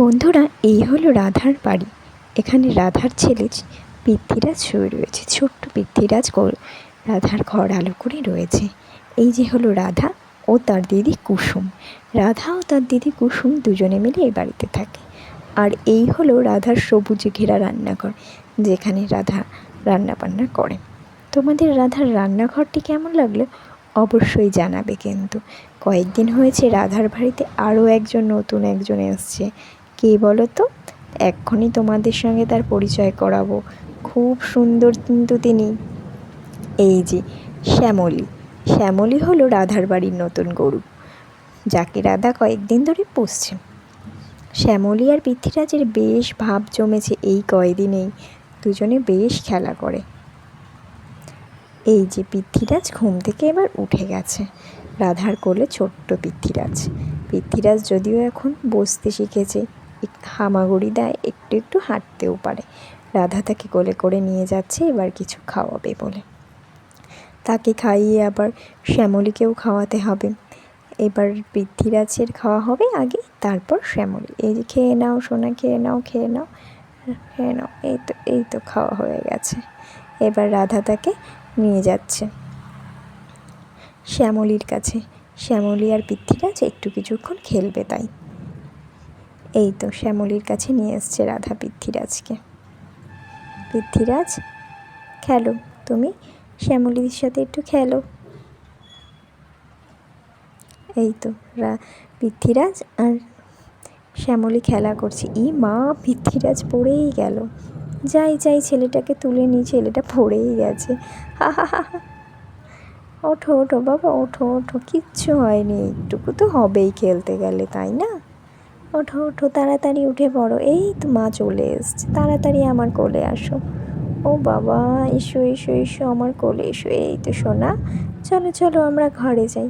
বন্ধুরা, এই হলো রাধার বাড়ি। এখানে রাধার ছেলে পৃথ্বীরাজ শুয়ে রয়েছে। ছোট্ট পৃথ্বীরাজ রাধার ঘর আলো করে রয়েছে। এই যে হলো রাধা ও তার দিদি কুসুম। রাধা ও তার দিদি কুসুম দুজনে মিলে এই বাড়িতে থাকে। আর এই হলো রাধার সবুজে ঘেরা রান্নাঘর, যেখানে রাধা রান্নাবান্না করে। তোমাদের রাধার রান্নাঘরটি কেমন লাগলো অবশ্যই জানাবে। কিন্তু কয়েকদিন হয়েছে রাধার বাড়িতে আরও নতুন একজন এসছে। কে বলো তো? এক্ষুনি তোমাদের সঙ্গে তার পরিচয় করাবো। খুব সুন্দর কিন্তু তিনি। এই যে শ্যামলী। শ্যামলী হলো রাধার বাড়ির নতুন গরু, যাকে রাধা কয়েকদিন ধরে পুষছে। শ্যামলী আর পৃথ্বীরাজের বেশ ভাব জমেছে এই কয়দিনেই। দুজনে বেশ খেলা করে। এই যে পৃথ্বীরাজ ঘুম থেকে এবার উঠে গেছে। রাধার কোলে ছোট্ট পৃথ্বীরাজ। পৃথ্বীরাজ যদিও এখন বসতে শিখেছে, হামাগুড়ি দেয়, একটু একটু হাঁটতেও পারে। রাধা তাকে কোলে করে নিয়ে যাচ্ছে এবার কিছু খাওয়াবে বলে। তাকে খাইয়ে আবার শ্যামলীকেও খাওয়াতে হবে। এবার পৃথ্বীরাজের খাওয়া হবে আগে, তারপর শ্যামলী। এই যে খেয়ে নাও সোনা, খেয়ে নাও, খেয়ে নাও, খেয়ে নাও। এই তো খাওয়া হয়ে গেছে। এবার রাধা তাকে নিয়ে যাচ্ছে শ্যামলীর কাছে। শ্যামলী আর পৃথ্বীরাজ একটু কিছুক্ষণ খেলবে তাই। এই তো শ্যামলীর কাছে নিয়ে এসছে রাধা পৃথ্বীরাজকে। পৃথ্বীরাজ, খেলো, তুমি শ্যামলীর সাথে একটু খেলো। এই তো পৃথ্বীরাজ আর শ্যামলী খেলা করছে। মা, পৃথ্বীরাজ পড়েই গেল। যাই ছেলেটাকে তুলে নিই, ছেলেটা পড়েই গেছে। হা হা হা। ওঠো ওঠো বাবা, ওঠো ওঠো, কিচ্ছু হয়নি, একটুকু তো হবেই খেলতে গেলে, তাই না? ওঠো ওঠো, তাড়াতাড়ি উঠে পড়ো। এই তো মা চলে এসছে, তাড়াতাড়ি আমার কোলে আসো। ও বাবা, এসো এসো এসো আমার কোলে এসো। এই তো সোনা, চলো চলো আমরা ঘরে যাই,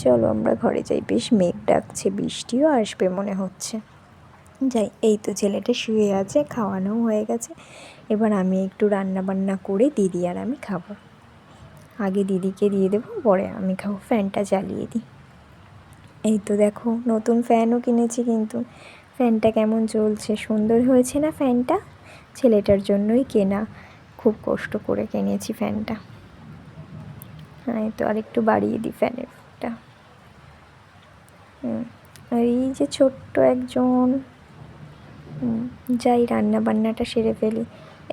চলো আমরা ঘরে যাই। বেশ মেঘ ডাকছে, বৃষ্টিও আসবে মনে হচ্ছে। যাই। এই তো ছেলেটা শুয়ে আছে, খাওয়ানোও হয়ে গেছে। এবার আমি একটু রান্না বান্না করে দিদি আর আমি খাবো। আগে দিদিকে দিয়ে দেবো, পরে আমি খাবো। ফ্যানটা জ্বালিয়ে দিই। এই তো দেখো, নতুন ফ্যানও কিনেছি, কিন্তু ফ্যানটা কেমন চলছে, সুন্দর হয়েছে না ফ্যানটা? ছেলেটার জন্যই কেনা, খুব কষ্ট করে কিনেছি ফ্যানটা। হ্যাঁ, এই তো আরেকটু বাড়িয়ে দিই ফ্যানেরটা। আর এই যে ছোট্ট একজন। যাই, রান্না বান্নাটা সেরে ফেলি।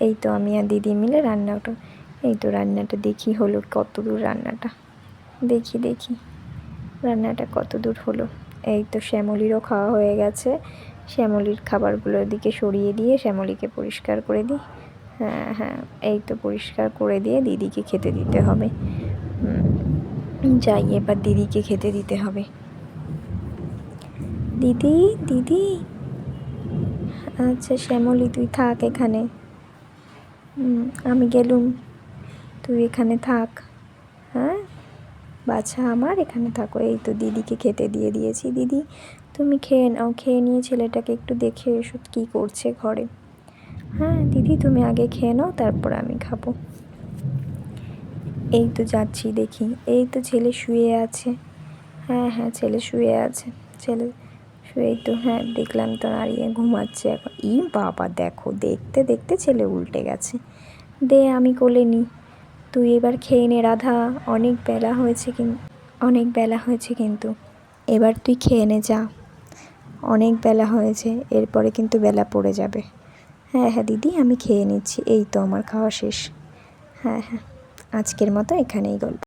এই তো আমি আর দিদি মিলে রান্নাটা দেখি হলো কত দূর রান্নাটা। দেখি রান্নাটা কত দূর হলো। এই তো শ্যামলীরও খাওয়া হয়ে গেছে। শ্যামলীর খাবারগুলোর দিকে সরিয়ে দিয়ে শ্যামলীকে পরিষ্কার করে দিই। হ্যাঁ, এই তো পরিষ্কার করে দিয়ে দিদিকে খেতে দিতে হবে। যাই, এবার দিদিকে খেতে দিতে হবে। দিদি। আচ্ছা শ্যামলী, তুই থাক এখানে। আমি গেলুম, তুই এখানে থাক। হ্যাঁ বাছা আমার, এখানে থাকো। এই তো দিদিকে খেতে দিয়ে দিয়েছি। দিদি তুমি খেয়ে নাও, খেয়ে নিয়ে ছেলেটাকে একটু দেখে এসো কী করছে ঘরে। হ্যাঁ দিদি, তুমি আগে খেয়ে নাও, তারপর আমি খাবো। এই তো যাচ্ছি, দেখি। এই তো ছেলে শুয়ে আছে। হ্যাঁ ছেলে শুয়ে আছে। ছেলে শুয়েই তো, হ্যাঁ দেখলাম তো, দাঁড়িয়ে ঘুমাচ্ছে এখন। বাবা দেখো, দেখতে দেখতে ছেলে উল্টে গেছে। দে আমি কোলে নিই। তুই এবার খেয়ে নে রাধা, অনেক বেলা হয়েছে কিন্তু এবার তুই খেয়ে নে, যা। অনেক বেলা হয়েছে, এরপরে কিন্তু বেলা পড়ে যাবে। হ্যাঁ দিদি, আমি খেয়ে নিচ্ছি। এই তো আমার খাওয়া শেষ। হ্যাঁ, আজকের মতো এখানেই গল্প।